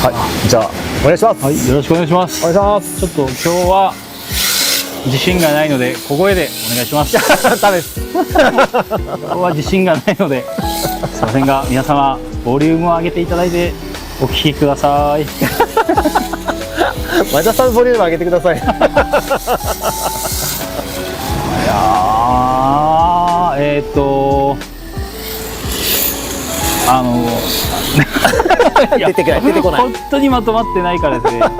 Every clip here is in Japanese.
はい、じゃあお願いします。はい、よろしくお願いします。お願いします。ちょっと今日は自信がないので小声でお願いします。ダメです。今日は自信がないので、すいませんが皆様ボリュームを上げていただいてお聞きください。前田さんボリューム上げてください。いや出てこない。本当にまとまってないからですね。本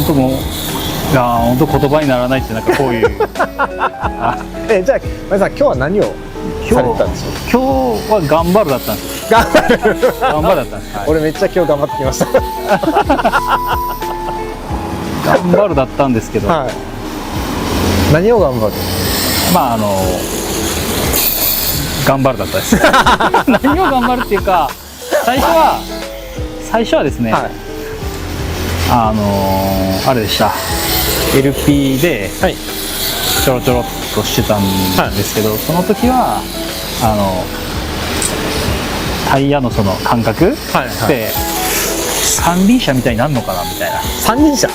当もう、いや本当言葉にならないってなんかこういう。じゃあ前田さん今日は何をされてたんでしょう。今日は頑張るだったんです。頑張る。頑張るだったんです。はい、俺めっちゃ今日頑張ってきました。頑張るだったんですけど、はい、何を頑張る。まあ頑張るだったです。何を頑張るっていうか、最初はですね、はい、あれでした。LP でちょろちょろっとしてたんですけど、はい、その時はタイヤのその感覚で三輪車みたいになるのかなみたいな。三輪車、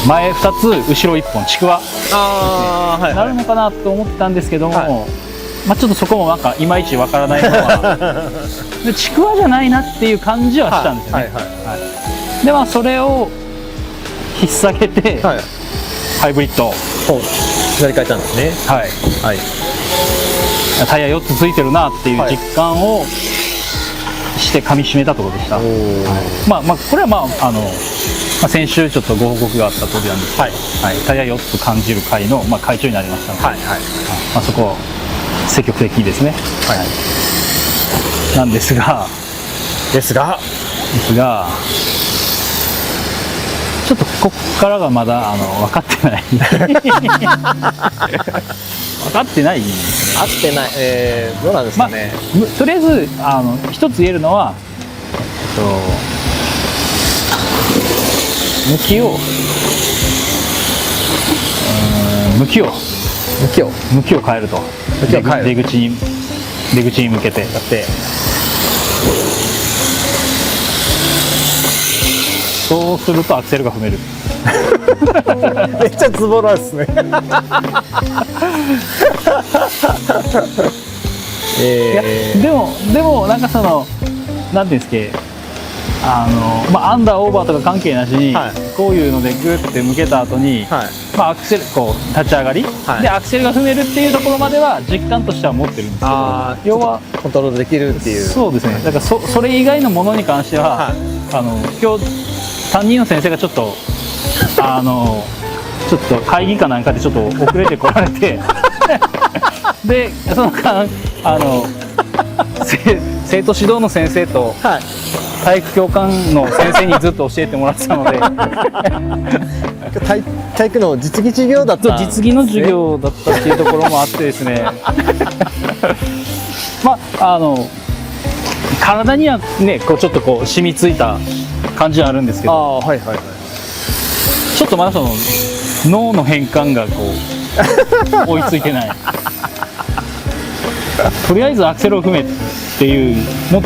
前2つ後ろ1本ちくわなるのかなと思ったんですけども、はい、まあちょっとそこもなんかいまいちわからないのはでちくわじゃないなっていう感じはしたんですよね。でまあそれを引っ提げて、はい、ハイブリッドを乗り換えたんですね。はい、はい、タイヤ4つついてるなっていう実感をして噛み締めたところでした。はい、まあこれは先週ちょっとご報告があった通りなんですけど、はいはい、タイヤ4つ感じる会の、会長になりましたので、はいはい、そこを積極的にですね、はいはい、なんですがちょっとここからがまだ分かってない。分かってないですね。合ってない、どうなんですかね。とりあえず一つ言えるのは、向きを変えると。出口に向けてやって。そうするとアクセルが踏める。めっちゃズボラですね。でもなんかなんていうんですか、アンダーオーバーとか関係なしに、はい、こういうのでグッて向けた後に、はい、アクセルこう立ち上がり、はい、でアクセルが踏めるっていうところまでは実感としては持ってるんですけど、要はコントロールできるっていう。そうですね。だからそれ以外のものに関しては、はい、今日担任の先生がちょっと会議かなんかでちょっと遅れてこられてでその間生徒指導の先生と、はい、体育教官の先生にずっと教えてもらってたので体育の実技授業だったんですね。実技の授業だったっていうところもあってですね体にはねこうちょっとこう染みついた感じはあるんですけど、はいはいはい、ちょっとまだ脳の変換がこう追いついてない。とりあえずアクセルを踏めっていう、もっ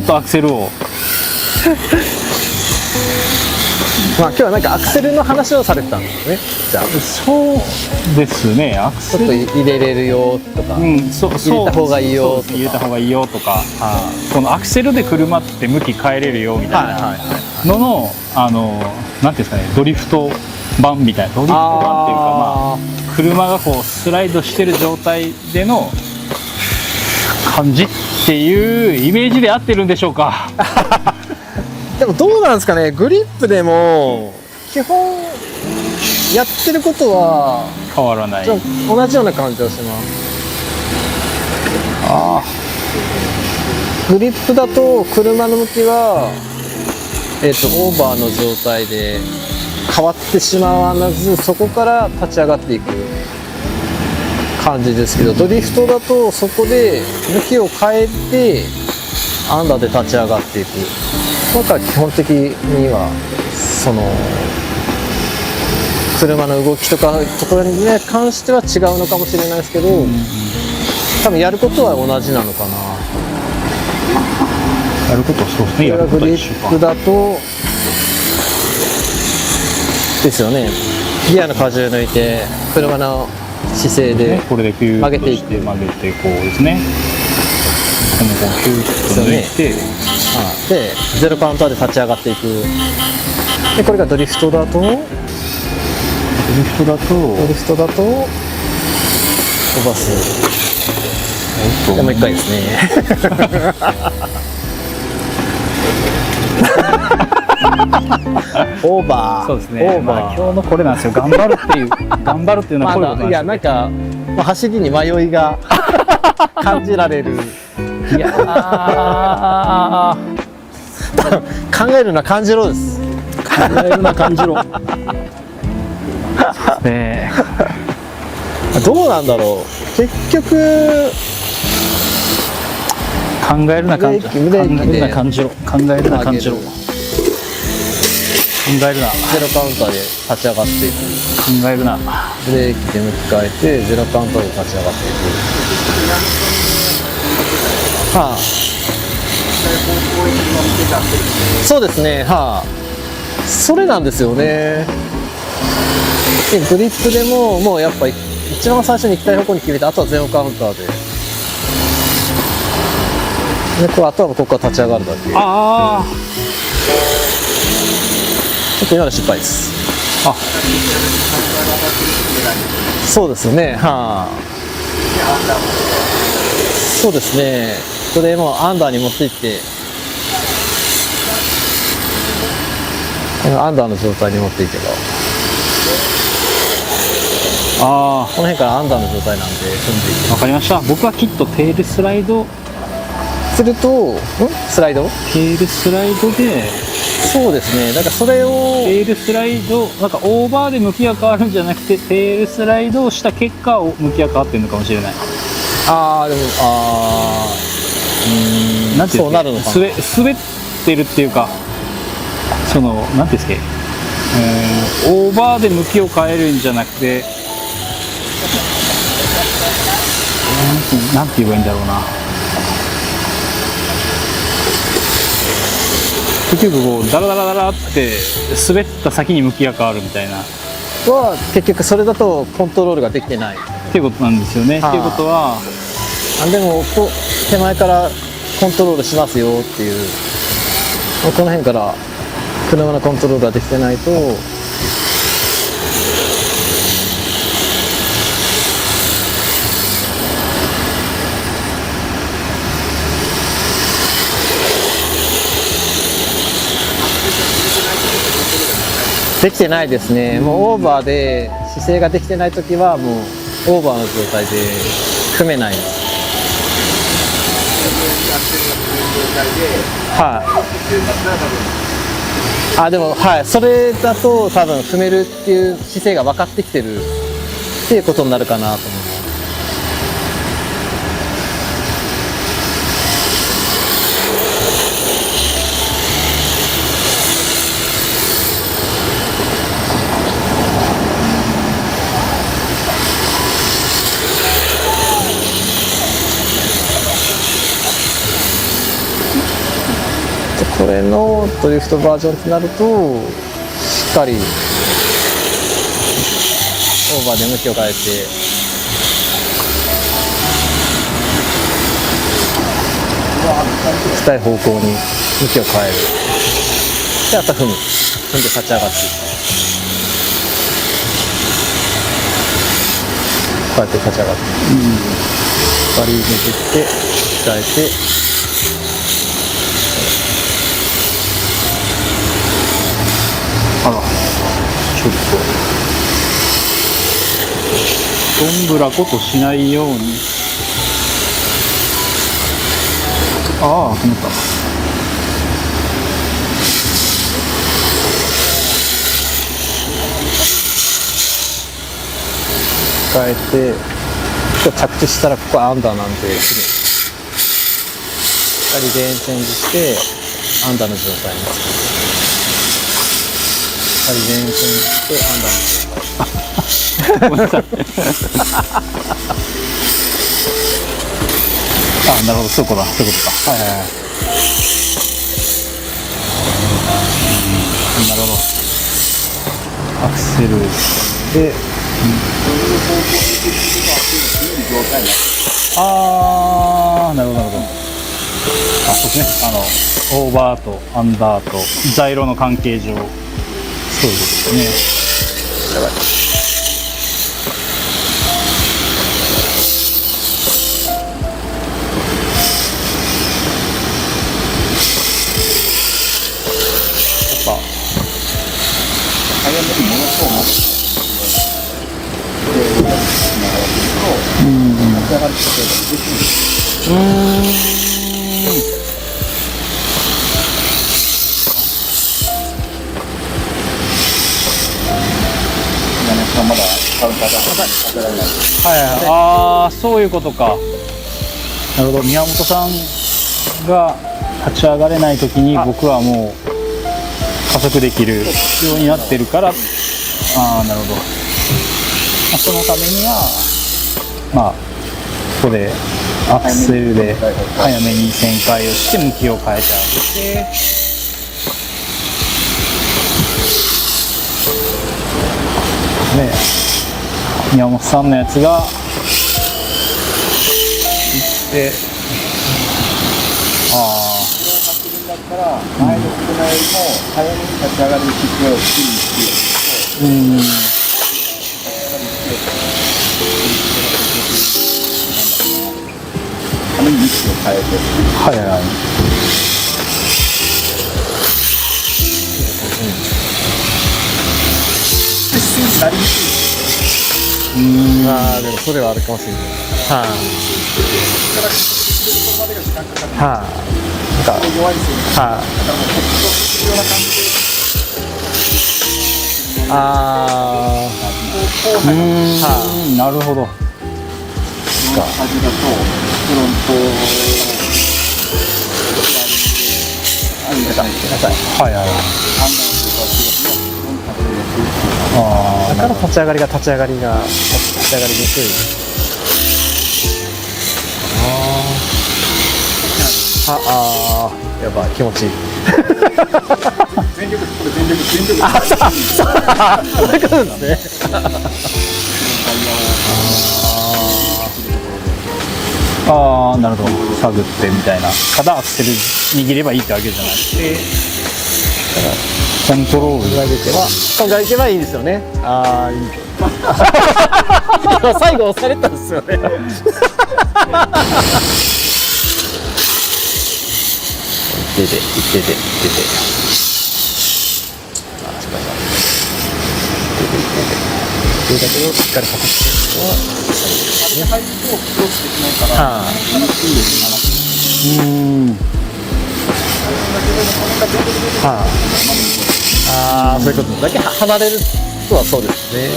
とアクセルを今日はなんかアクセルの話をされてたんですね。じゃあそうですね。アクセルちょっと入れれるよとか、入れた方がいいよとか、入れた方がいいよとか、このアクセルで車って向き変えれるよみたいなののなんていうんですかね、ドリフト版みたいな、ドリフト版っていうか、車がこうスライドしてる状態での感じっていうイメージで合ってるんでしょうか。でもどうなんですかね。グリップでも基本やってることは変わらない。同じような感じがします。グリップだと車の向きはオーバーの状態で変わってしまわず、そこから立ち上がっていく感じですけど、ドリフトだとそこで向きを変えてアンダーで立ち上がっていく。なんか基本的には車の動きとかところに関しては違うのかもしれないですけど、多分やることは同じなのかな。やることはそうですね。やるこれがグリことは一緒か。ップだとですよね。ギアの荷重抜いて車の姿勢でね、これでキュー曲げていくッとして曲げてこうですね。でもこうキューッと抜いて、でゼロカウンターで立ち上がっていく。でこれがドリフトだとドリフトだと飛ばす。でもう一回ですね。オーバー。そうですね。オーバー。まあ今日のこれなんですよ。頑張るっていうのはこういうことなんですよ。いやなんか、走りに迷いが感じられる。いや考えるな感じろです。考えるな感じろ。ねどうなんだろう。結局考えるな感じろ。考ブレーキでえるな感じろ。考えるな感じろ。考えるな。ゼロカウンターで立ち上がっていく。考えるな。ブレーキで向き替えてゼロカウンターで立ち上がっていく。はあ、そうですね。はあ、それなんですよね。でグリップでももうやっぱ一番最初に行きたい方向に決めて、あとはゼロカウンターで。でこうあとはここから立ち上がるだけ。ちょあっと今の失敗です。あ。そうですね。はあ、そうですね。これもうアンダーに持っていって、アンダーの状態に持っていけば、あこの辺からアンダーの状態なんで踏んでいあ、わかりました。僕はきっとテールスライドく。すると、スライド？テールスライドでそうですね。だからそれをテールスライドなんかオーバーで向きが変わるんじゃなくて、テールスライドをした結果向きが変わってるのかもしれない。でもなんていうんですか、そうなるのかな。滑ってるっていうか、そのなんていうんですか、オーバーで向きを変えるんじゃなくて、なんて言えばいいんだろうな。結局こうダラダラダラって滑った先に向きが変わるみたいな。は結局それだとコントロールができてない。っていうことなんですよね。っていうことは、でも手前からコントロールしますよっていう、この辺から車のコントロールができてないと。できてないですね。もうオーバーで姿勢ができてないときはもうオーバーの状態で組めないです。はい。でもそれだと多分踏めるっていう姿勢が分かってきてるっていうことになるかなと思います。これのドリフトバージョンとなるとしっかりオーバーで向きを変えて行きたい方向に向きを変える。であと踏んで立ち上がっていく。こうやって立ち上がっていく。バリ抜けて鍛えて、ちょっとどんぶらことしないように。止まった。変えて、着地したらここはアンダーなんで、しっかりレーンチェンジしてアンダーの状態にする。しっかりレーンチェンジしてアンダーの状態。ごめんなさい。あ、なるほど、そういうことだ、そういうことか。はいはいはい。なるほど。アクセルで、あー、なるほど、なるほど。あ、そうですね。オーバーとアンダーとザイロの関係上、そういうことですね。やばい。はいはい、ああ、そういうことか。なるほど、宮本さんが立ち上がれないときに僕はもう加速できるようになってるから、ああ、なるほど。まあ、そのためには、まあ、ここでアクセルで早めに旋回をして向きを変えてあげて、ね、宮本さんのやつがで、ああ、だったら前の車よりも早めに立ち上がる必要を作るっていう。ために位置を変えて、はいはい。ああ、でもそれはあるかもしれない。はい、はい、なんか弱いですよね。はい、ああ、なるほど。か。味だとフロントはいはい。だから立ち上がりにくい。やばい、気持ちいい。全力。そういうことですね。ああ、なるほど。探ってみたいな。ただアクセル握ればいいってわけじゃなくて、コントロールが出ては、今回いけばいいですよね。ああ、いい。最後押されたんですよね。出て。だけどしっかり加速してるのはあれ入るとクロスできないからああ、そういうことだけ離れるとはそうですね。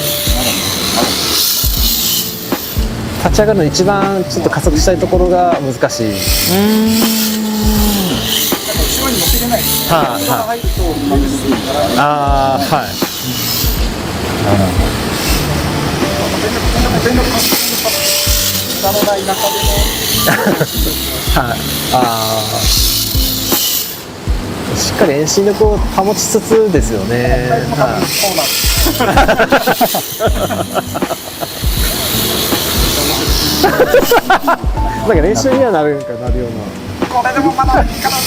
立ち上がるの一番ちょっと加速したいところが難しい。後ろに乗せれないですね。ああ、はい。下のない中でもはい、しっかり遠心力を保ちつつですよね。はい、なんか練習にはなるような。これでもまだいいかな。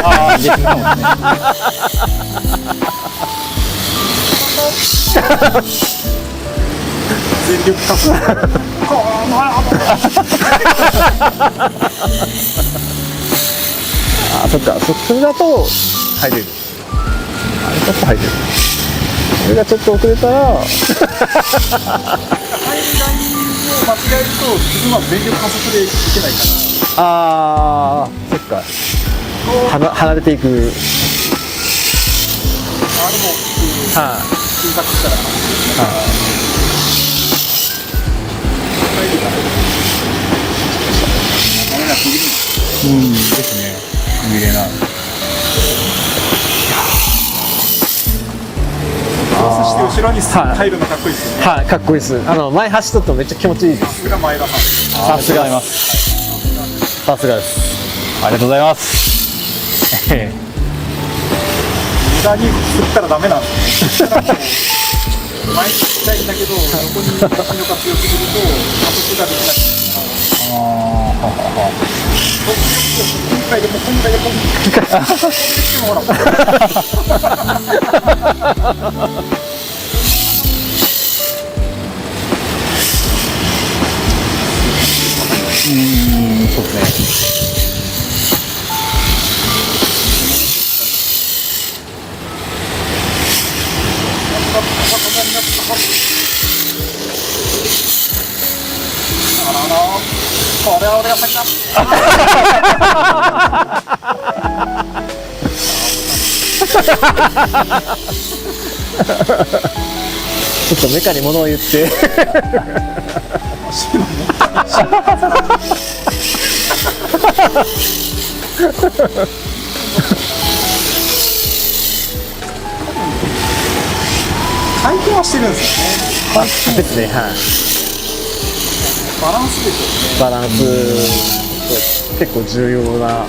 ああ、できるかもね。全力加速。あ、そっか、それだと入れる。あれちょっと入れる。これがちょっと遅れたら。入るラインを間違えると自分は全力加速でいけないから。ああ、そっか。離れていく。あれも小さくしたら。ですね。見れない。後ろに入るのかっこいいですよね。はい、かっこいいです。前走っとってもめっちゃ気持ちいいです。さすが前田さん。さすがありがとうございます。さすがです。ありがとうございます。無駄に振ったらダメなんですね。前に行きたいんだけど、横に足のが強すぎると加速ができなくて。今回でも今回でもほら。そうですね。これは俺が先だ。ちょっとメカに物を言って。回転はしてるんですよね。ですね、はい。バランスですよね。バランス、結構重要な。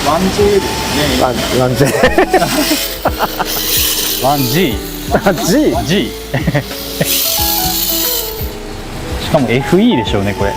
1J ですね。ランジェ。 1G。G。 G。しかも FE でしょうね、これ。